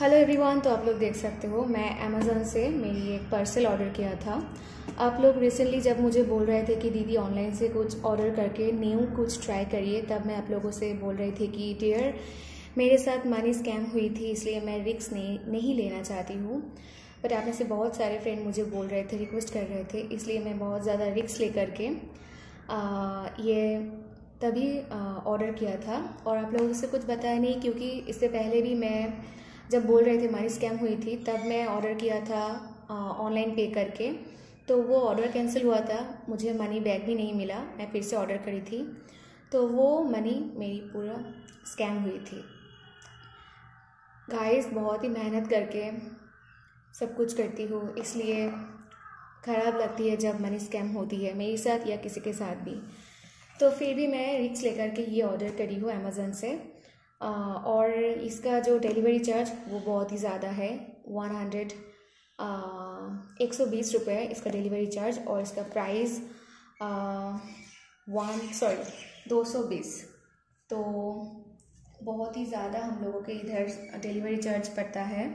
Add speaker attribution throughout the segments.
Speaker 1: Hello everyone. तो आप लोग देख सकते हो मैं अमेज़न से मेरी एक पार्सल ऑर्डर किया था। आप लोग रिसेंटली जब मुझे बोल रहे थे कि दीदी ऑनलाइन से कुछ ऑर्डर करके न्यू कुछ ट्राई करिए, तब मैं आप लोगों से बोल रही थी कि डियर मेरे साथ मनी स्कैम हुई थी, इसलिए मैं रिस्क नहीं लेना चाहती हूँ। बट आप में से बहुत सारे फ्रेंड मुझे बोल रहे थे, रिक्वेस्ट कर रहे थे, इसलिए मैं बहुत ज़्यादा रिस्क लेकर के ये तभी ऑर्डर किया था। और आप लोगों से कुछ बताया नहीं, क्योंकि इससे पहले भी मैं जब बोल रहे थे मनी स्कैम हुई थी, तब मैं ऑर्डर किया था ऑनलाइन पे करके, तो वो ऑर्डर कैंसिल हुआ था, मुझे मनी बैक भी नहीं मिला। मैं फिर से ऑर्डर करी थी, तो वो मनी मेरी पूरा स्कैम हुई थी। गाइस बहुत ही मेहनत करके सब कुछ करती हूँ, इसलिए ख़राब लगती है जब मनी स्कैम होती है मेरे साथ या किसी के साथ भी। तो फिर भी मैं रिस्क लेकर के ये ऑर्डर करी हूँ अमेज़न से। और इसका जो डिलीवरी चार्ज वो बहुत ही ज़्यादा है, 120 रुपये इसका डिलीवरी चार्ज, और इसका प्राइस 220। तो बहुत ही ज़्यादा हम लोगों के इधर डिलीवरी चार्ज पड़ता है।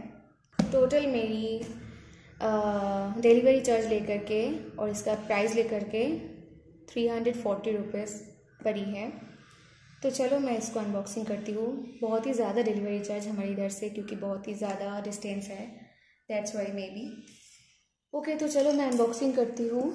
Speaker 1: टोटल मेरी डिलीवरी चार्ज लेकर के और इसका प्राइस लेकर के 340 रुपीज़ पड़ी है। तो चलो मैं इसको अनबॉक्सिंग करती हूँ। बहुत ही ज़्यादा डिलीवरी चार्ज हमारे इधर से, क्योंकि बहुत ही ज़्यादा डिस्टेंस है, that's why may be. Okay, तो चलो मैं अनबॉक्सिंग करती हूँ।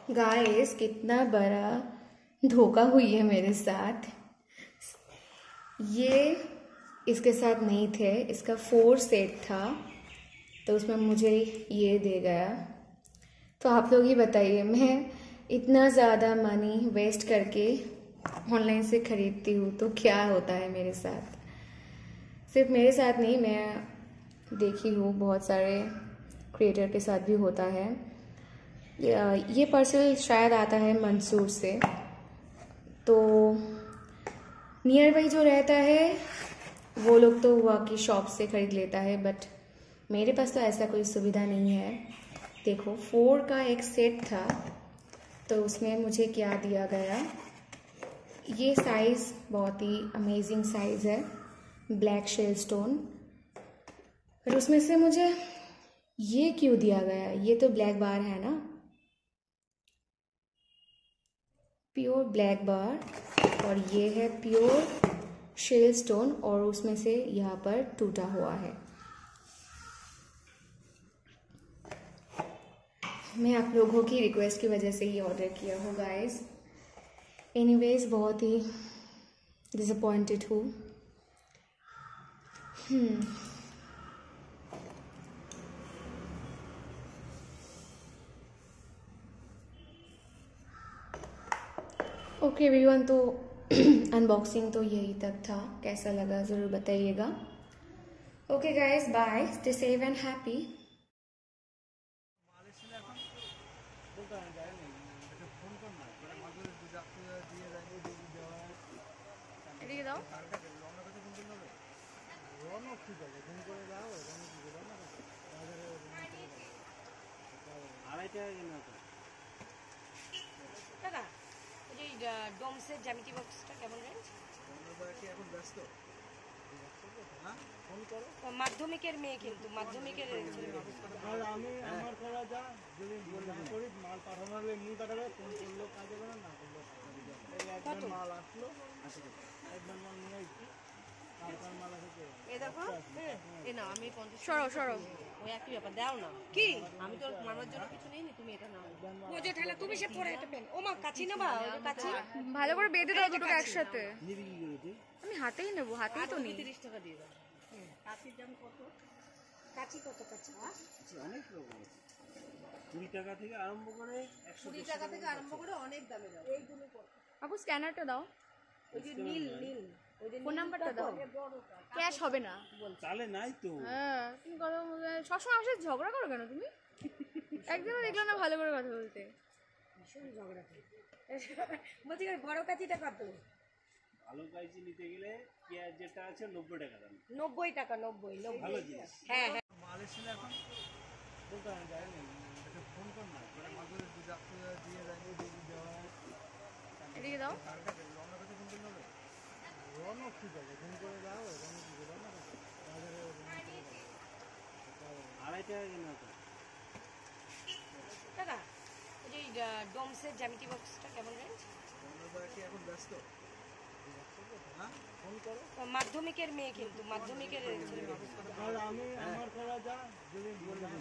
Speaker 1: गाइस कितना बड़ा धोखा हुई है मेरे साथ। ये इसके साथ नहीं थे, इसका 4 सेट था, तो उसमें मुझे ये दे गया। तो आप लोग ही बताइए, मैं इतना ज़्यादा मनी वेस्ट करके ऑनलाइन से ख़रीदती हूँ तो क्या होता है मेरे साथ। सिर्फ मेरे साथ नहीं, मैं देखी हूँ बहुत सारे क्रिएटर के साथ भी होता है। ये पार्सल शायद आता है मंसूर से, तो नियर बाई जो रहता है वो लोग तो वहाँ की शॉप से ख़रीद लेता है, बट मेरे पास तो ऐसा कोई सुविधा नहीं है। देखो 4 का एक सेट था, तो उसमें मुझे क्या दिया गया, ये साइज़ बहुत ही अमेजिंग साइज़ है, ब्लैक शेल स्टोन। फिर उसमें से मुझे ये क्यों दिया गया, ये तो ब्लैक बार है ना, प्योर ब्लैक बार, और ये है प्योर शेल स्टोन, और उसमें से यहाँ पर टूटा हुआ है। मैं आप लोगों की रिक्वेस्ट की वजह से ही ऑर्डर किया हूँ गाइस। एनीवेज बहुत ही डिसअपॉइंटेड हूँ। ओके एवरीवन, तो अनबॉक्सिंग तो यही तक था। कैसा लगा ज़रूर बताइएगा। Okay guys, bye, stay safe and happy. এদিকে দাও।
Speaker 2: দাদা ওই যে ডোমসের জ্যামিতি বক্সটা কেমন রেঞ্জ? এখন ব্যস্ত, মাধ্যমিকের মেয়ে, কিন্তু মাধ্যমিকের
Speaker 3: আর আমি আমার করা যা যদি করি মাল পাঠানোর এমনি পাঠাবে, ফোন করলেও কাজ হবে না, না করলেও একবার মাল আসলো, একবার মাল নিয়ে আসছি, তারপর মাল আসে।
Speaker 2: এ দেখো, এ না আমি 50 সরো সরো, ওই একই ব্যাপার দাও না কি, আমি তো মামার জন্য কিছু নেইনি, তুমি এটা নাও। ও যে ঠেলা তুমি সে পরে এটা পেন, ও মা কাচি নেবা, ওই কাচি
Speaker 1: ভালো করে বেঁধে দাও দুটোকে একসাথে।
Speaker 3: নিবি কি করে তুই?
Speaker 1: আমি হাতেই নেবো, হাতেই তো নেই।
Speaker 2: 30 টাকা দিয়ে দাও। কাচির দাম কত? কাচি কত? কাচি
Speaker 3: অনেক রকম আছে, 20 টাকা থেকে আরম্ভ করে
Speaker 2: 20 টাকা থেকে আরম্ভ করে অনেক দামে দাও। এইগুলো কত?
Speaker 1: আপু স্ক্যানারটা দাও,
Speaker 2: ওই যে নীল নীল, ওই যে
Speaker 1: ফোন নাম্বারটা দাও। ক্যাশ হবে না
Speaker 3: চালে নাই তো।
Speaker 1: হ্যাঁ, তুমি কথা সবসময় আমার সাথে ঝগড়া করো কেন তুমি? একদিনও দেখলাম না ভালো করে কথা বলতে।
Speaker 2: ভীষণ ঝগড়া করে বলছি বড় কাচিটা কত?
Speaker 3: ভালো কাঁচি নিতে গেলে পেঁয়াজ যেটা আছে 90 টাকা দাম।
Speaker 2: 90 টাকা, 90
Speaker 3: ভালো জিনিস।
Speaker 2: হ্যাঁ হ্যাঁ।
Speaker 3: মাল এসে এখন বলতে যায় না, এটা ফোন কর না, ওরা মাঝে দুধ দিয়ে দিয়ে যায়, দুধ দেওয়া হয়।
Speaker 1: এদিকে দাও।
Speaker 3: রওনা কাছে ফোন করলে হবে? রওনা ঠিক আছে, ফোন করে দাও, রওনা কি করে না বাজারে 2.5 টাকা কিনা তো।
Speaker 2: দাদা ওই যে ডোমসের জ্যামিতি বক্সটা কেমন রেঞ্জ?
Speaker 3: এখন ব্যস্ত, ফোন করো।
Speaker 2: মাধ্যমিকের মেয়ে, কিন্তু মাধ্যমিকের
Speaker 3: আর আমি আমার করা যা যদি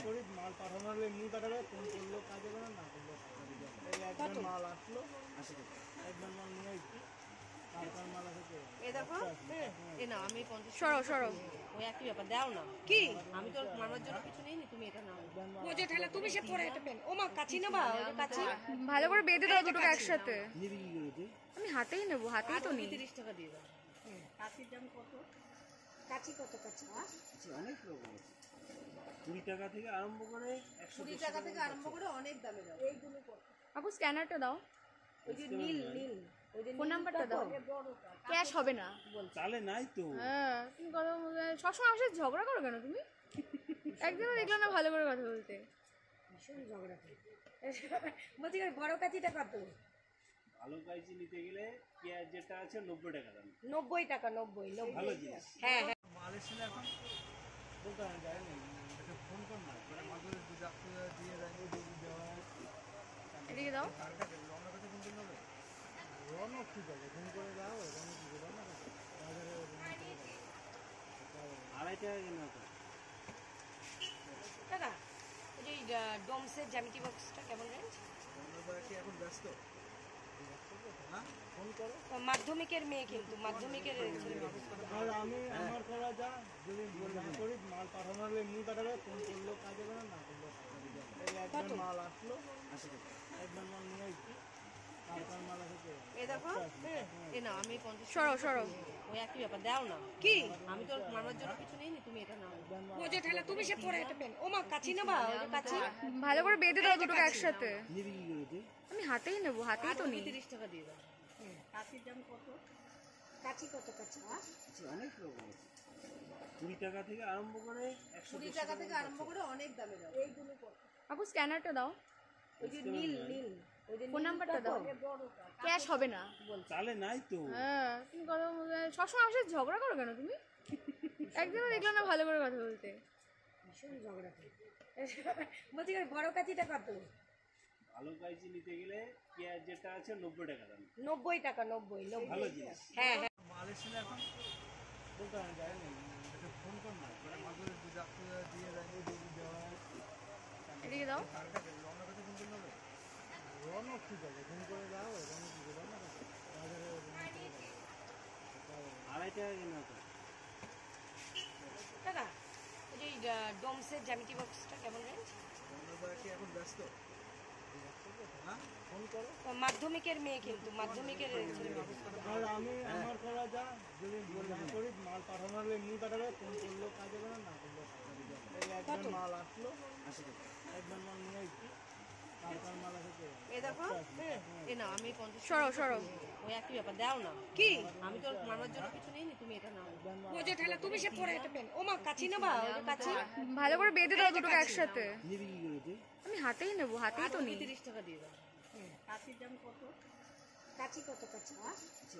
Speaker 3: করি মাল পাঠানোর এমনি পাঠাবে, ফোন করলেও কাজ হবে না, না করলেও একবার মাল আসলো, একবার মাল নিয়ে আসছি, তারপর মাল আসে।
Speaker 2: এ দেখো, এ না আমি 50
Speaker 1: সরো সরো,
Speaker 2: ওই একই ব্যাপার দাও না কি, আমি তো মামার জন্য কিছু নেইনি, তুমি এটা নাও। ও যে ঠেলা তুমি সে পরে এটা পেন, ও মা কাচি নেবা, ওই যে কাচি
Speaker 1: ভালো করে বেঁধে দাও দুটোকে একসাথে।
Speaker 3: নিবি কি করে তুই?
Speaker 1: আমি হাতেই নেবো, হাতেই তো নেই।
Speaker 2: 30 টাকা দিয়ে দাও। কাচির দাম কত? কাচি কত? কাচি
Speaker 3: অনেক রকম আছে, 20 টাকা থেকে আরম্ভ করে
Speaker 2: 20 টাকা থেকে আরম্ভ করে অনেক দামে দাও। এইগুলো কত?
Speaker 1: আপু স্ক্যানারটা দাও,
Speaker 2: ওই যে নীল নীল, ওই যে
Speaker 1: ফোন নাম্বারটা দাও। ক্যাশ হবে না
Speaker 3: চালে নাই তো।
Speaker 1: হ্যাঁ, তুমি কথা সবসময় আমার সাথে ঝগড়া করো কেন তুমি? একদিনও দেখলাম না ভালো করে কথা বলতে।
Speaker 2: ভীষণ ঝগড়া করে বলছি বড় কাচিটা কত?
Speaker 3: ভালো কাঁচি নিতে গেলে পেঁয়াজ যেটা আছে 90 টাকা দাম।
Speaker 2: 90 টাকা, 90
Speaker 3: ভালো জিনিস।
Speaker 2: হ্যাঁ হ্যাঁ।
Speaker 3: মাল এসে এখন বলতে যায় না, এটা ফোন কর না, ওরা মাঝে দুধ দিয়ে যায়, দুধ দেওয়া হয়।
Speaker 1: এদিকে দাও।
Speaker 3: রওনা কাছে ফোন করলে হবে? রওনা ঠিক আছে, ফোন করে দাও, রওনা কি করে না বাজারে 2.5 টাকা কিনা তো।
Speaker 2: দাদা ওই যে ডোমসের জ্যামিতি বক্সটা কেমন রেঞ্জ?
Speaker 3: এখন ব্যস্ত, ফোন করো।
Speaker 2: মাধ্যমিকের মেয়ে, কিন্তু মাধ্যমিকের
Speaker 3: আর আমি আমার করা যা যদি করি মাল পাঠানোর এমনি পাঠাবে, ফোন করলেও কাজ হবে না, না করলেও একবার মাল আসলো, একবার মাল নিয়ে আসছি, তারপর মাল আসে।
Speaker 2: এ দেখো, এ না আমি 50
Speaker 1: সরো সরো,
Speaker 2: ওই একই ব্যাপার দাও না কি, আমি তো মামার জন্য কিছু নেইনি, তুমি এটা নাও। ও যে ঠেলা তুমি সে পরে এটা পেন, ও মা কাচি নেবা, ওই যে কাচি
Speaker 1: ভালো করে বেঁধে দাও দুটোকে একসাথে।
Speaker 3: নিবি কি করে তুই?
Speaker 1: আমি হাতেই নেবো, হাতেই তো নেই।
Speaker 2: 30 টাকা দিয়ে দাও। কাচির দাম কত? কাচি কত? কাচি
Speaker 3: অনেক রকম আছে, 20 টাকা থেকে আরম্ভ করে
Speaker 2: 20 টাকা থেকে আরম্ভ করে অনেক দামে দাও। এইগুলো কত?
Speaker 1: আপু স্ক্যানারটা দাও।
Speaker 2: ওই যে নীল নীল, ওই যে
Speaker 1: ফোন নাম্বারটা দাও, ক্যাশ হবে না।
Speaker 3: তাহলে নাই তো
Speaker 1: হ্যাঁ, তুমি কথা সবসময় আমার সাথে ঝগড়া করো কেন তুমি? একদিনও দেখলাম না ভালো করে কথা বলতে।
Speaker 2: ভীষণ ঝগড়া করে। বলছি বড় কাচিটা কত?
Speaker 3: ভালো কাইচি নিতে গেলে পেঁয়াজ যেটা আছে 90 টাকা দাম।
Speaker 2: 90 টাকা, 90
Speaker 3: ভালো জিনিস।
Speaker 2: হ্যাঁ হ্যাঁ।
Speaker 3: মাল এসে না এখন বলতে আমি যাই না, এটা ফোন কর না, ওরা মাগুরে দুধ দিয়ে রাখবে, দুধ দেওয়া
Speaker 1: এদিকে দাও।
Speaker 3: রওনা কাছে ফোন করলে হবে? রওনা ঠিক আছে, ফোন করে দাও, রওনা কি রওনা কাছে বাজারে 2.5 টাকা কিনা তো।
Speaker 2: দাদা ওই যে ডোমসের জ্যামিতি বক্সটা কেমন রেঞ্জ?
Speaker 3: কি এখন ব্যস্ত? হ্যাঁ, ফোন করো।
Speaker 2: মাধ্যমিকের মেয়ে, কিন্তু মাধ্যমিকের
Speaker 3: আর আমি আমার করা যা, যদি না করি মাল পাঠানো হলে এমনি পাঠাবে, ফোন করলেও কাজে করে না করলেও এই একবার মাল আসলো, একবার মাল নিয়ে আসছি, তারপর মাল আসে।
Speaker 2: এ দেখো, এ না আমি 50
Speaker 1: সরো সরো।
Speaker 2: ওই একই ব্যাপার, দাও না। কি আমি তো মামার জন্য কিছু নেই, তুমি এটা নাও। ও যে ঠেলা তুমি সে পরে এটা পেন। ও মা কাচি নেবা? ওই যে কাচি
Speaker 1: ভালো করে বেঁধে দাও দুটোকে একসাথে।
Speaker 3: নিবি কি করে তুই?
Speaker 1: আমি হাতেই নেবো, হাতেই তো নিই।
Speaker 2: 30 টাকা দিয়ে দাও। কাচির দাম কত? কাচি কত? কাচি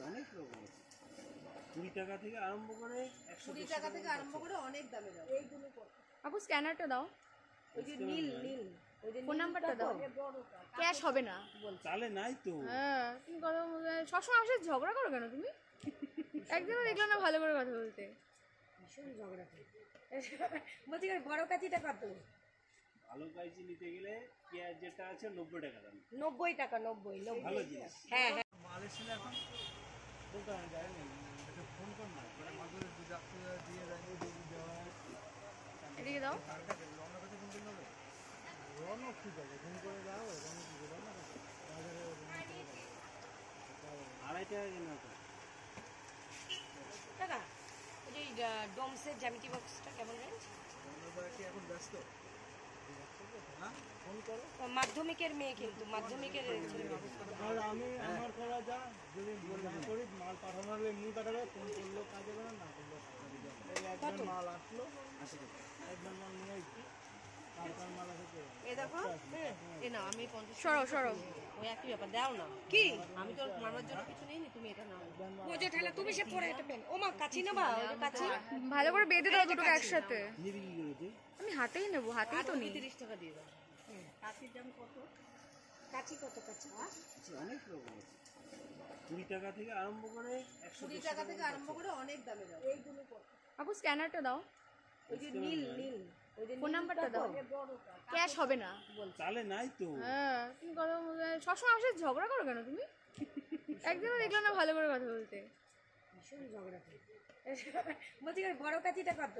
Speaker 3: অনেক রকম আছে, 20 টাকা থেকে আরম্ভ করে
Speaker 2: 20 টাকা থেকে আরম্ভ করে অনেক দামে দাও। এইগুলো কত?
Speaker 1: আপু স্ক্যানারটা দাও।
Speaker 2: ওই যে নীল নীল, ওই যে
Speaker 1: ফোন নাম্বারটা দাও, ক্যাশ হবে না।
Speaker 3: তাহলে নাই তো।
Speaker 1: হ্যাঁ, তুমি কথা সবসময় আমার সাথে ঝগড়া করো কেন তুমি? একদিনও দেখলাম না ভালো করে কথা বলতে।
Speaker 2: ভীষণ ঝগড়া করে। বলছি বড় কাচিটা কত?
Speaker 3: ভালো কাইচি নিতে গেলে পেঁয়াজ যেটা আছে 90 টাকা দাম।
Speaker 2: 90 টাকা, 90
Speaker 3: ভালো জিনিস।
Speaker 2: হ্যাঁ হ্যাঁ।
Speaker 3: মাল এসে না এখন বলতে আমি যাই না, এটা ফোন কর না, ওরা মাগুরে দুধ দিয়ে রাখবে, দুধ দেওয়া
Speaker 1: এদিকে দাও।
Speaker 3: রওনা কাছে ফোন করলে হবে? রওনা ঠিক আছে, ফোন করে দাও, রওনা কি রওনা কাছে বাজারে 2.5 টাকা কিনা তো।
Speaker 2: দাদা ওই যে ডোমসের জ্যামিতি বক্সটা কেমন রেঞ্জ?
Speaker 3: কি এখন ব্যস্ত? হ্যাঁ, ফোন করো।
Speaker 2: মাধ্যমিকের মেয়ে, কিন্তু মাধ্যমিকের
Speaker 3: আর আমি আমার করা যা, যদি না করি মাল পাঠানো হলে এমনি পাঠাবে, ফোন করলেও কাজে করে না করলেও এই একবার মাল আসলো, একবার মাল নিয়ে আসছি, তারপর মাল আসে।
Speaker 2: এ দেখো, এ না আমি 50
Speaker 1: সরো সরো।
Speaker 2: ওই একই ব্যাপার, দাও না। কি আমি তো মামার জন্য কিছু নেই, তুমি এটা নাও। ও যে ঠেলা তুমি সে পরে এটা পেন। ও মা কাচি নেবা? ওই যে কাচি
Speaker 1: ভালো করে বেঁধে দাও দুটোকে একসাথে।
Speaker 3: নিবি কি করে তুই?
Speaker 1: আমি হাতেই নেবো, হাতেই তো নিই।
Speaker 2: 30 টাকা দিয়ে দাও। কাচির দাম কত? কাচি কত? কাচি
Speaker 3: অনেক রকম আছে, 20 টাকা থেকে আরম্ভ করে
Speaker 2: 20 টাকা থেকে আরম্ভ করে অনেক দামে দাও। এইগুলো কত?
Speaker 1: আপু স্ক্যানারটা দাও।
Speaker 2: ওই যে নীল নীল, ওই যে
Speaker 1: ফোন নাম্বারটা দাও, ক্যাশ হবে না।
Speaker 3: তাহলে নাই তো।
Speaker 1: হ্যাঁ, তুমি কথা সবসময় আমার সাথে ঝগড়া করো কেন তুমি? একদিনও দেখলাম না ভালো করে কথা বলতে।
Speaker 2: ভীষণ ঝগড়া করে। বলছি বড় কাচিটা কত?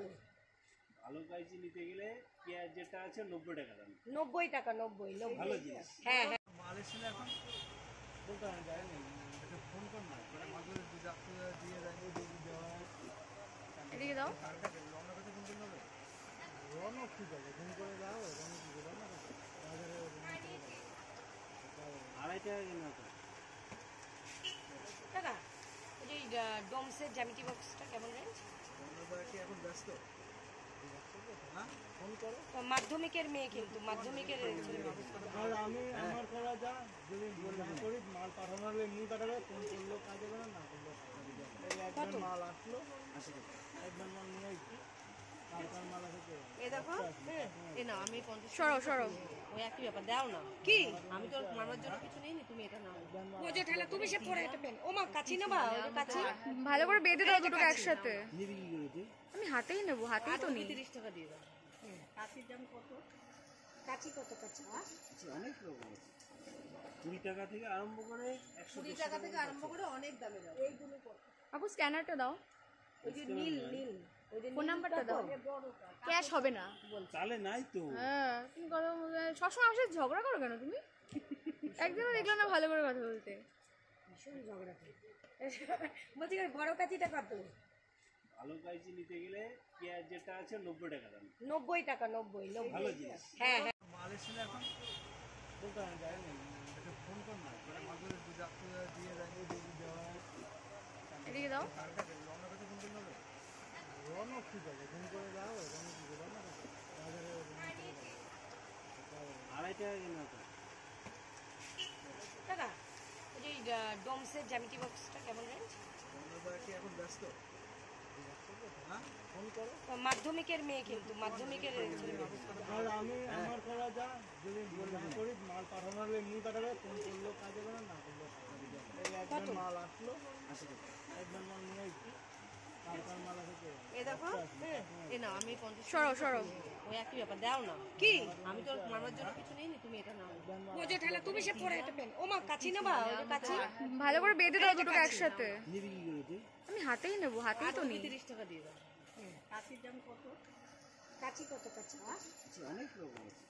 Speaker 3: ভালো কাইচি নিতে গেলে পেঁয়াজ যেটা আছে 90 টাকা দাম।
Speaker 2: 90 টাকা, 90
Speaker 3: ভালো জিনিস।
Speaker 2: হ্যাঁ হ্যাঁ।
Speaker 3: মাল এসে না এখন বলতে আমি যাই না, এটা ফোন কর না, ওরা মাগুরে দুধ দিয়ে রাখবে, দুধ দেওয়া
Speaker 1: এদিকে দাও।
Speaker 3: রওনা কাছে ফোন করলে হবে? রওনা ঠিক আছে, ফোন করে দাও, রওনা কি রওনা কাছে বাজারে 2.5 টাকা কিনা তো।
Speaker 2: দাদা ওই যে ডোমসের জ্যামিতি বক্সটা কেমন রেঞ্জ?
Speaker 3: কি এখন ব্যস্ত? হ্যাঁ, ফোন করো।
Speaker 2: মাধ্যমিকের মেয়ে, কিন্তু মাধ্যমিকের
Speaker 3: আর আমি আমার করা যা, যদি না করি মাল পাঠানো হলে এমনি পাঠাবে, ফোন করলেও কাজে করে না করলেও এই একবার মাল আসলো, একবার মাল নিয়ে আসছি, তারপর মাল আসে।
Speaker 2: এ দেখো, এ না আমি 50
Speaker 1: সরো সরো।
Speaker 2: ওই একই ব্যাপার, দাও না। কি আমি তো মামার জন্য কিছু নেই, তুমি এটা নাও। ও যে ঠেলা তুমি সে পরে এটা পেন। ও মা কাচি নেবা? ওই যে কাচি
Speaker 1: ভালো করে বেঁধে দাও দুটোকে একসাথে।
Speaker 3: নিবি কি করে তুই?
Speaker 1: আমি হাতেই নেবো, হাতেই তো নিই।
Speaker 2: 30 টাকা দিয়ে দাও। কাচির দাম কত? কাচি কত? কাচি
Speaker 3: অনেক রকম আছে, 20 টাকা থেকে আরম্ভ করে
Speaker 2: 20 টাকা থেকে আরম্ভ করে অনেক দামে দাও। এইগুলো কত?
Speaker 1: আপু স্ক্যানারটা দাও।
Speaker 2: ওই যে নীল নীল, ওই যে
Speaker 1: ফোন নাম্বারটা দাও, ক্যাশ হবে না।
Speaker 3: তাহলে নাই তো।
Speaker 1: হ্যাঁ, তুমি কথা সবসময় আমার সাথে ঝগড়া করো কেন তুমি? একদিনও দেখলাম না ভালো করে কথা বলতে।
Speaker 2: ভীষণ ঝগড়া করে। বলছি বড় কাচিটা কত?
Speaker 3: ভালো কাইচি নিতে গেলে পেঁয়াজ যেটা আছে 90 টাকা দাম।
Speaker 2: 90 টাকা, 90
Speaker 3: ভালো জিনিস।
Speaker 2: হ্যাঁ হ্যাঁ।
Speaker 3: মাল এসে না এখন বলতে আমি যাই না, এটা ফোন কর না, ওরা মাগুরে দুধ দিয়ে রাখবে, দুধ দেওয়া
Speaker 1: এদিকে দাও।
Speaker 3: রওনা কাছে ফোন করলে হবে? রওনা ঠিক আছে, ফোন করে দাও, রওনা কি রওনা কাছে বাজারে 2.5 টাকা কিনা তো।
Speaker 2: ডোমসের জ্যামিতি বক্সটা কেমন রেঞ্জ?
Speaker 3: কি এখন ব্যস্ত? হ্যাঁ, ফোন করো।
Speaker 2: মাধ্যমিকের মেয়ে, কিন্তু মাধ্যমিকের
Speaker 3: আর আমি আমার করা যা, যদি না করি মাল পাঠানো হলে এমনি পাঠাবে, ফোন করলেও কাজে হবে না করলেও কাজে যাবে। এই একবার মাল আসলো, একবার মাল নিয়ে আসছি, তারপর মাল আসে।
Speaker 2: এ দেখো, এ না আমি 50 সরো সরো, ওই একই ব্যাপার দাও না। কি আমি তো মামার জন্য কিছু নেইনি, তুমি এটা নাও। ও যে ঠেলা তুমি সে পরে এটা পেন। ও মা কাচি না বা, ওই কাচি
Speaker 1: ভালো করে বেঁধে দাও দুটোকে একসাথে।
Speaker 3: নিবি কি করে তুই?
Speaker 1: আমি হাতেই নেবো, হাতেই তো নিই।
Speaker 2: 30 টাকা দিয়ে দাও। কাচির দাম কত? কাচি কত কাচি?
Speaker 3: অনেক রকম আছে,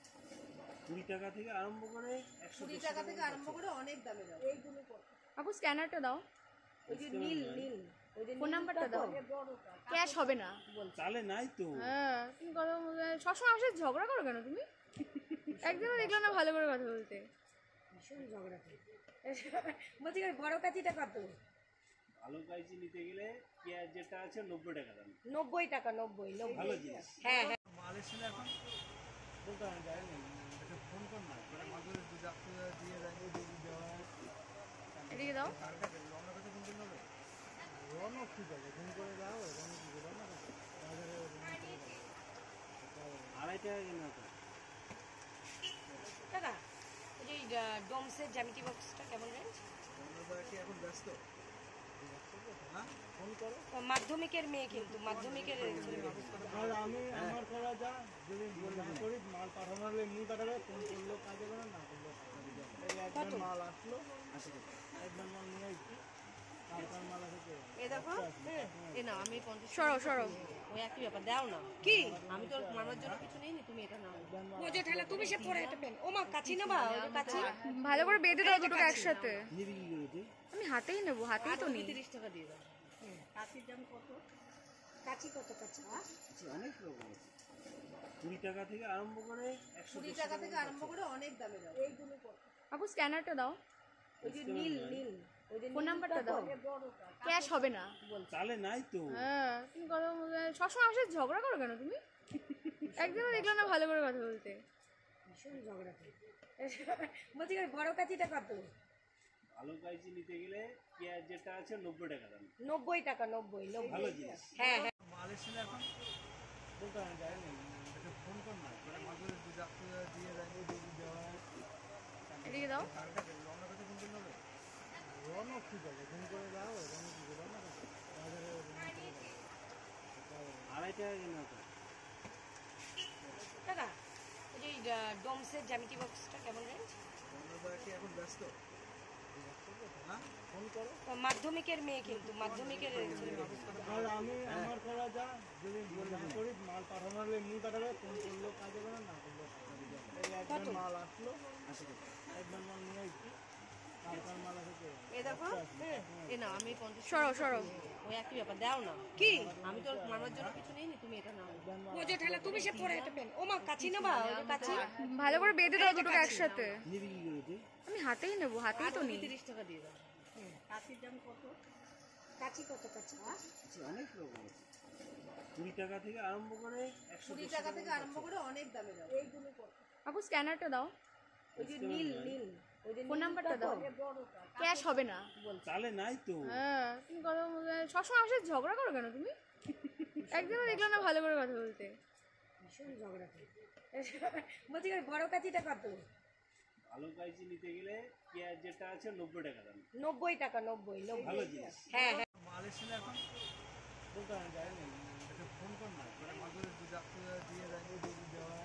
Speaker 3: 20 টাকা থেকে আরম্ভ করে
Speaker 2: 20 টাকা থেকে আরম্ভ করে অনেক দামে দাও। এইগুলো কত?
Speaker 1: আপু স্ক্যানারটা দাও,
Speaker 2: ওই যে নীল নীল, ওই যে
Speaker 1: ফোন নাম্বারটা দাও। ক্যাশ হবে না।
Speaker 3: চালে নাই তো।
Speaker 1: হ্যাঁ, তুমি কথা সবসময় আমার সাথে ঝগড়া করো কেন তুমি? একদিনও দেখলাম না ভালো করে কথা বলতে।
Speaker 2: ভীষণ ঝগড়া করি। বলছি বড় কাচিটা কত?
Speaker 3: ভালো কাইজি নিতে গেলে পেঁয়াজ যেটা আছে 90 টাকা দাম।
Speaker 2: 90 টাকা, 90
Speaker 3: ভালো জিনিস।
Speaker 2: হ্যাঁ হ্যাঁ।
Speaker 3: মাল এসে এখন বলতে আমি যাইনি, এটা ফোন কর না, ওরা মাদুরে দুধ আপনি দিয়ে দেয়, দুধ দেওয়া
Speaker 1: এদিকে দাও।
Speaker 3: কারটা রওনা কাছে ফোন করতে হবে। রওনা কি যাবে, ফোন করে দাও, রওনা কি রওনা কাছে বাজারে 2.5 টাকা কিনা তো
Speaker 2: টাকা। ওই যে ডোমসের জ্যামিতি বক্সটা কেমন রেঞ্জ?
Speaker 3: আমরা কি এখন ব্যস্ত? হ্যাঁ, ফোন করো।
Speaker 2: মাধ্যমিকের মেয়ে, কিন্তু মাধ্যমিকের
Speaker 3: আর আমি আমার করা যা, যদি না করি মাল পাঠানো হলে এমনি পাঠাবে, ফোন করলেও কাজে হবে না করলেও কাজে যাবে। এই একবার মাল আসলো, একবার মাল নিয়ে আসছি, তারপর মাল আসে।
Speaker 2: এ দেখো, এ না আমি 50
Speaker 1: সরো সরো,
Speaker 2: ওই একই ব্যাপার দাও না। কি আমি তো মামার জন্য কিছু নেইনি, তুমি এটা নাও। ও যে ঠেলা তুমি সে পরে এটা পেন। ও মা কাচি না বা, ওই কাচি
Speaker 1: ভালো করে বেঁধে দাও দুটোকে একসাথে।
Speaker 3: নিবি কি করে তুই?
Speaker 1: আমি হাতেই নেবো, হাতেই তো নিই।
Speaker 2: 30 টাকা দিয়ে দাও। কাচির দাম কত? কাচি কত কাচি?
Speaker 3: অনেক রকম আছে, 20 টাকা থেকে আরম্ভ করে
Speaker 2: 20 টাকা থেকে আরম্ভ করে অনেক দামে দাও। এইগুলো কত?
Speaker 1: আপু স্ক্যানারটা দাও,
Speaker 2: ওই যে নীল নীল, ওই যে
Speaker 1: ফোন নাম্বারটা দাও। ক্যাশ হবে না।
Speaker 3: চালে নাই তো।
Speaker 1: হ্যাঁ, তুমি কথা সবসময় আমার সাথে ঝগড়া করো কেন তুমি? একদিনও দেখলাম না ভালো করে কথা বলতে।
Speaker 2: ভীষণ ঝগড়া করি। বলছি বড় কাচিটা কত?
Speaker 3: ভালো কাইজি নিতে গেলে পেঁয়াজ যেটা আছে 90 টাকা দাম।
Speaker 2: 90 টাকা, 90
Speaker 3: ভালো জিনিস।
Speaker 2: হ্যাঁ হ্যাঁ।
Speaker 3: মাল এসে এখন বলতে আমি যাইনি, এটা ফোন কর না, ওরা মাদুরে দুধ আপনি দিয়ে দেয়, দুধ দেওয়া
Speaker 1: এদিকে দাও।
Speaker 3: কারটা রওনা কাছে ফোন করতে হবে। রওনা কি যাবে, ফোন করে দাও, রওনা কি রওনা কাছে বাজারে 2.5 টাকা কিনা তো
Speaker 2: টাকা। ওই যে ডোমসের জ্যামিতি বক্সটা কেমন রেঞ্জ?
Speaker 3: আমরা কি এখন ব্যস্ত? হ্যাঁ, ফোন করো।
Speaker 2: মাধ্যমিকের মেয়ে, কিন্তু মাধ্যমিকের
Speaker 3: আর আমি আমার করা যা, যদি না করি মাল পাঠানো হলে এমনি পাঠাবে, ফোন করলেও কাজে হবে না করলেও কাজে যাবে। এই একবার মাল আসলো, একবার মাল নিয়ে আসছি, তারপর মাল আসে।
Speaker 2: এ দেখো, এ না আমি 50
Speaker 1: সরো সরো,
Speaker 2: ওই একই ব্যাপার দাও না। কি আমি তো মামার জন্য কিছু নেইনি, তুমি এটা নাও। ও যে ঠেলা তুমি সে পরে এটা পেন। ও মা কাচি না বা, ওই কাচি
Speaker 1: ভালো করে বেঁধে দাও দুটোকে একসাথে।
Speaker 3: নিবি কি করে তুই?
Speaker 1: আমি হাতেই নেবো, হাতেই তো নিই।
Speaker 2: 30 টাকা দিয়ে দাও। কাচির দাম কত? কাচি কত কাচি?
Speaker 3: অনেক রকম আছে, 20 টাকা থেকে আরম্ভ করে
Speaker 2: 20 টাকা থেকে আরম্ভ করে অনেক দামে দাও। এইগুলো কত?
Speaker 1: আপু স্ক্যানারটা দাও,
Speaker 2: ওই যে নীল নীল, ওই যে
Speaker 1: ফোন নাম্বারটা দাও। ক্যাশ হবে না।
Speaker 3: চালে নাই তো।
Speaker 1: হ্যাঁ, তুমি কথা সবসময় আমার সাথে ঝগড়া করো কেন তুমি? একদিনও দেখলাম না ভালো করে কথা বলতে।
Speaker 2: ভীষণ ঝগড়া করি। বলছি বড় কাচিটা কত?
Speaker 3: ভালো কাইজি নিতে গেলে পেঁয়াজ যেটা আছে 90 টাকা দাম।
Speaker 2: 90 টাকা, 90
Speaker 3: ভালো জিনিস।
Speaker 2: হ্যাঁ হ্যাঁ।
Speaker 3: মাল এসে এখন বলতে আমি যাইনি, এটা ফোন কর না, ওরা মাদুরে দুধ আপনি দিয়ে দেয়, দুধ দেওয়া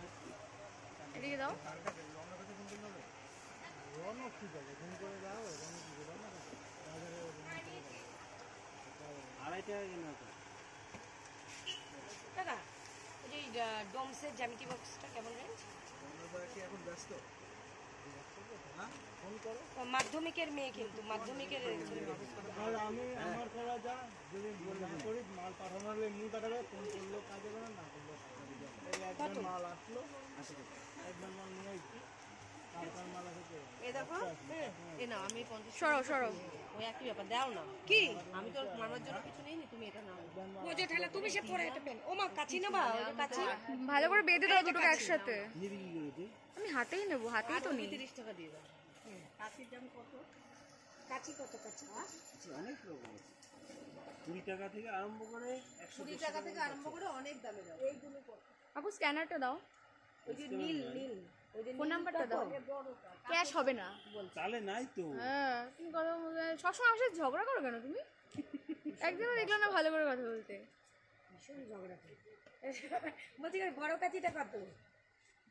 Speaker 1: এদিকে দাও।
Speaker 3: কারটা রওনা কাছে ফোন করতে হবে। রওনা কি যাবে, ফোন করে দাও, রওনা কি রওনা কাছে বাজারে 2.5 টাকা কিনা তো
Speaker 2: টাকা। ওই যে ডোমসের জ্যামিতি বক্সটা কেমন রেঞ্জ?
Speaker 3: আমরা কি এখন ব্যস্ত? হ্যাঁ, ফোন করো।
Speaker 2: মাধ্যমিকের মেয়ে, কিন্তু মাধ্যমিকের
Speaker 3: আর আমি আমার করা যা, যদি না করি মাল পাঠানো হলে এমনি পাঠাবে, ফোন করলেও কাজে হবে না করলেও কাজে যাবে। এই একবার মাল আসলো, একবার মাল নিয়ে আসছি, তারপর মাল আসে।
Speaker 2: এ দেখো, এ না আমি 50
Speaker 1: সরো সরো,
Speaker 2: ওই একই ব্যাপার দাও না। কি আমি তো মামার জন্য কিছু নেইনি, তুমি এটা নাও। ও যে ঠেলা তুমি সে পরে এটা পেন। ও মা কাচি না বা, ওই কাচি
Speaker 1: ভালো করে বেঁধে দাও দুটোকে একসাথে।
Speaker 3: নিবি কি করে তুই?
Speaker 1: আমি হাতেই নেবো, হাতেই তো নিই।
Speaker 2: 30 টাকা দিয়ে দাও। কাচির দাম কত? কাঁচি কত কাঁচি?
Speaker 3: অনেক রকম আছে, 20 টাকা থেকে আরম্ভ করে
Speaker 2: 20 টাকা থেকে আরম্ভ করে অনেক দামের আছে। এইগুলো কত?
Speaker 1: আপু স্ক্যানারটা দাও,
Speaker 2: ওই যে নীল নীল, ওই যে
Speaker 1: ফোন নাম্বারটা দাও,
Speaker 2: বড়টা
Speaker 1: ক্যাশ হবে না।
Speaker 3: চালে নাই তো।
Speaker 1: হ্যাঁ তুমি কথা সবসময় আমার সাথে ঝগড়া করো কেন তুমি? একদিনও দেখলাম না ভালো করে কথা বলতে।
Speaker 2: ভীষণ ঝগড়া করে। বলছি বড় কাঁচিটা কত?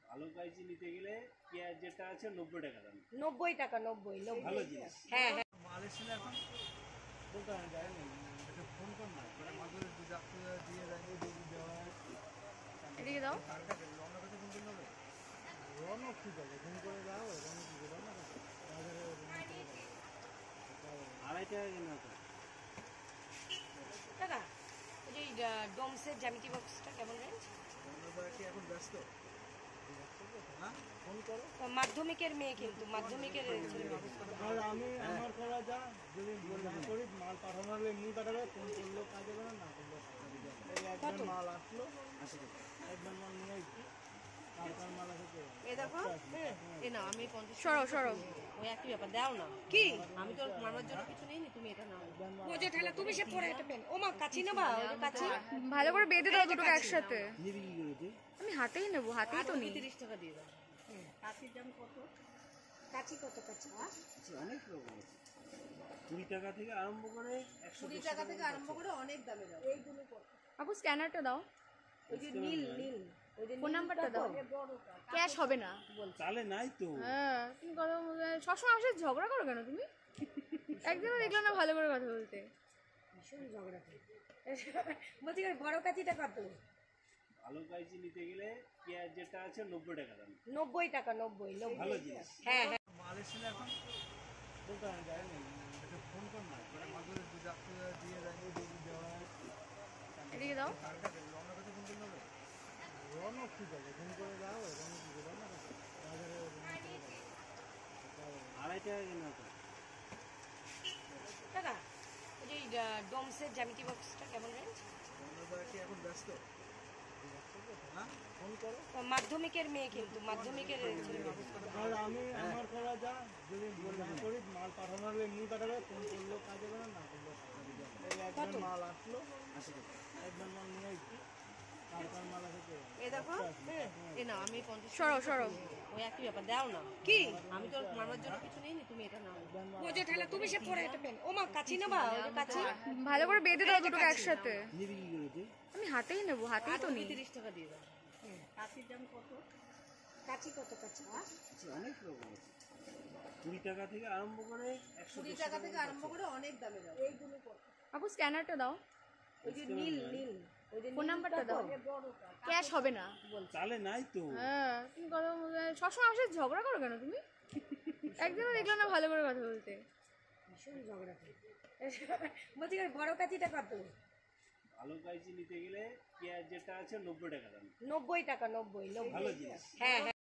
Speaker 3: ভালো কাইচি নিতে গেলে পেঁয়াজ যেটা আছে 90 টাকা দাম।
Speaker 2: 90 টাকা, 90
Speaker 3: ভালো জিনিস।
Speaker 2: হ্যাঁ হ্যাঁ।
Speaker 3: মাল এসে এখন বলতে আমি যাই না, এটা ফোন কর না, ওরা মাদুরে দুধ আপনি দিয়ে দেয়, দুধ দেওয়া হয়।
Speaker 1: এদিকে দাও।
Speaker 3: কারটা রওনা কাছে ফোন করলে হবে? রওনা ঠিক আছে, ফোন করে দাও, রওনা ঠিক আছে, রওনা কাছে বাজারে আড়াই টাকা কিনা তো।
Speaker 2: দাদা ওই যে ডোমসের জ্যামিতি বক্সটা কেমন রেঞ্জ?
Speaker 3: আমরা কি এখন ব্যস্ত? হ্যাঁ ফোন করো।
Speaker 2: মাধ্যমিকের মেয়ে, কিন্তু মাধ্যমিকের
Speaker 3: আর আমি আমার করা যা, যদি না করি মাল পাঠানো হলে এমনি পাঠাবে, ফোন করলেও কাজ হবে না, না করলেও কাজ হবে। এই একবার মাল আসলো, একবার মাল নিয়ে আসছি, তারপর মাল আসে।
Speaker 2: এ দেখো, এ না আমি 50
Speaker 1: সরো সরো।
Speaker 2: ওই একই ব্যাপার, দাও না। কি আমি তো মামার জন্য কিছু নেই, তুমি এটা নাও। ও যে ঠেলা তুমি সে পরে এটা পেন। ও মা কাঁচি নেবা? ওই যে কাঁচি
Speaker 1: ভালো করে বেঁধে দাও দুটোকে একসাথে।
Speaker 3: নিবি কি করে তুই?
Speaker 1: আমি হাতেই নেবো, হাতেই তো নিই।
Speaker 2: 30 টাকা দিয়ে দাও। কাঁচির দাম কত? কাঁচি কত কাঁচি?
Speaker 3: অনেক রকম আছে, 20 টাকা থেকে আরম্ভ করে
Speaker 2: 20 টাকা থেকে আরম্ভ করে অনেক দামের আছে। এইগুলো কত?
Speaker 1: আপু স্ক্যানারটা দাও,
Speaker 2: ওই যে নীল নীল, ওই যে
Speaker 1: ফোন নাম্বারটা দাও,
Speaker 2: বড়টা
Speaker 1: ক্যাশ হবে না।
Speaker 3: চালে নাই তো।
Speaker 1: হ্যাঁ তুমি কথা সবসময় আমার সাথে ঝগড়া করো কেন তুমি? একদিনও দেখলাম না ভালো করে কথা বলতে।
Speaker 2: ভীষণ ঝগড়া করে। বলছি বড় কাঁচিটা কত?
Speaker 3: ভালো কাইচি নিতে গেলে পেঁয়াজ যেটা আছে 90 টাকা দাম।
Speaker 2: 90 টাকা, 90
Speaker 3: ভালো জিনিস।
Speaker 2: হ্যাঁ হ্যাঁ।
Speaker 3: মাল এসে এখন বলতে আমি যাই না, এটা ফোন কর না, ওরা মাদুরে দুধ আপনি দিয়ে দেয়, দুধ দেওয়া হয়।
Speaker 1: এদিকে দাও।
Speaker 3: কারটা রওনা কাছে ফোন করলে হবে? রওনা ঠিক আছে, ফোন করে দাও, রওনা ঠিক আছে, রওনা কাছে বাজারে আড়াই টাকা কিনা তো।
Speaker 2: দাদা ওই যে ডোমসের জ্যামিতি বক্সটা কেমন রেঞ্জ?
Speaker 3: আমরা কি এখন ব্যস্ত? হ্যাঁ ফোন করো।
Speaker 2: মাধ্যমিকের মেয়ে, কিন্তু মাধ্যমিকের
Speaker 3: আর আমি আমার করা যা, যদি না করি মাল পাঠানো হলে এমনি পাঠাবে, ফোন করলেও কাজ হবে না, না করলেও কাজ হবে। এই একবার মাল আসলো, একবার মাল নিয়ে আসছি, তারপর মাল আসে।
Speaker 2: এ দেখো, এ না আমি 50
Speaker 1: সরো সরো।
Speaker 2: ওই একই ব্যাপার, দাও না। কি আমি তো মামার জন্য কিছু নেই, তুমি এটা নাও। ও যে ঠেলা তুমি সে পরে এটা পেন। ও মা কাঁচি নেবা? ওই যে কাঁচি
Speaker 1: ভালো করে বেঁধে দাও দুটোকে একসাথে।
Speaker 3: নিবি কি করে তুই?
Speaker 1: আমি হাতেই নেবো, হাতেই তো নিই।
Speaker 2: 30 টাকা দিয়ে দাও। কাঁচির দাম কত? কাঁচি কত কাঁচি?
Speaker 3: অনেক রকম আছে, 20 টাকা থেকে আরম্ভ করে
Speaker 2: 20 টাকা থেকে আরম্ভ করে অনেক দামের আছে। এইগুলো কত?
Speaker 1: আপু স্ক্যানারটা দাও,
Speaker 2: ওই যে নীল নীল, ওই যে
Speaker 1: ফোন নাম্বারটা দাও,
Speaker 2: বড়টা
Speaker 1: ক্যাশ হবে না।
Speaker 3: চালে নাই তো।
Speaker 1: হ্যাঁ তুমি কথা সবসময় আমার সাথে ঝগড়া করো কেন তুমি? একদিনও দেখলাম না ভালো করে কথা বলতে।
Speaker 2: ভীষণ ঝগড়া করে। বলছি বড় কাঁচিটা কত?
Speaker 3: ভালো কাইচি নিতে গেলে পেঁয়াজ যেটা আছে 90 টাকা দাম।
Speaker 2: 90 টাকা, 90
Speaker 3: ভালো জিনিস।
Speaker 2: হ্যাঁ হ্যাঁ।